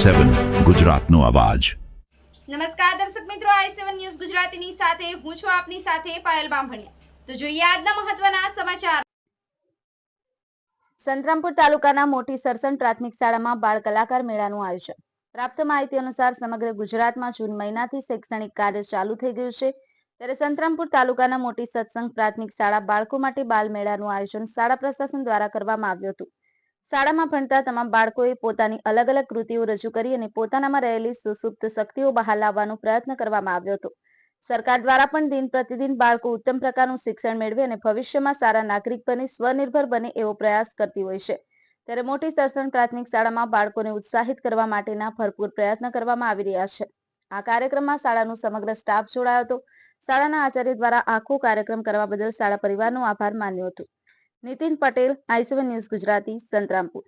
i7 ગુજરાતનો અવાજ। નમસ્કાર દર્શક મિત્રો, i7 ન્યૂઝ ગુજરાતીની સાથે હું છું આપની સાથે પાયલ બામભણિયા। તો જોઈએ આજના મહત્વના સમાચાર। સંતરામપુર તાલુકાના મોટી સરસણ પ્રાથમિક શાળામાં બાળ કલાકાર મેળાનું આયોજન। પ્રાપ્ત માહિતી અનુસાર સમગ્ર ગુજરાતમાં જૂન મહિનાથી શૈક્ષણિક કાર્ય ચાલુ થઈ ગયું છે, ત્યારે સંતરામપુર તાલુકાના મોટી સત્સંગ પ્રાથમિક શાળા બાળકો માટે બાળ મેળાનું આયોજન શાળા પ્રશાસન દ્વારા કરવામાં આવ્યું હતું। શાળામાં ભણતા તમામ બાળકોએ પોતાની અલગ અલગ કૃતિઓ રજૂ કરી અને પોતાનામાં રહેલી સુસુપ્ત શક્તિઓ બહાર લાવવાનો પ્રયત્ન કરવામાં આવ્યો હતો। સરકાર દ્વારા પણ દિન પ્રતિદિન બાળકો ઉત્તમ પ્રકારનું શિક્ષણ મેળવે અને ભવિષ્યમાં સારા નાગરિક બને, સ્વનિર્ભર બને એવો પ્રયાસ કરતી હોય છે, ત્યારે મોટી સરસણ પ્રાથમિક શાળામાં બાળકોને ઉત્સાહિત કરવા માટેના ભરપૂર પ્રયત્ન કરવામાં આવી રહ્યા છે। આ કાર્યક્રમમાં શાળાનું સમગ્ર સ્ટાફ જોડાયો હતો। શાળાના આચાર્ય દ્વારા આખો કાર્યક્રમ કરવા બદલ શાળા પરિવારનો આભાર માન્યો હતો। Nitin Patel, i7 news Gujarati, Santrampur.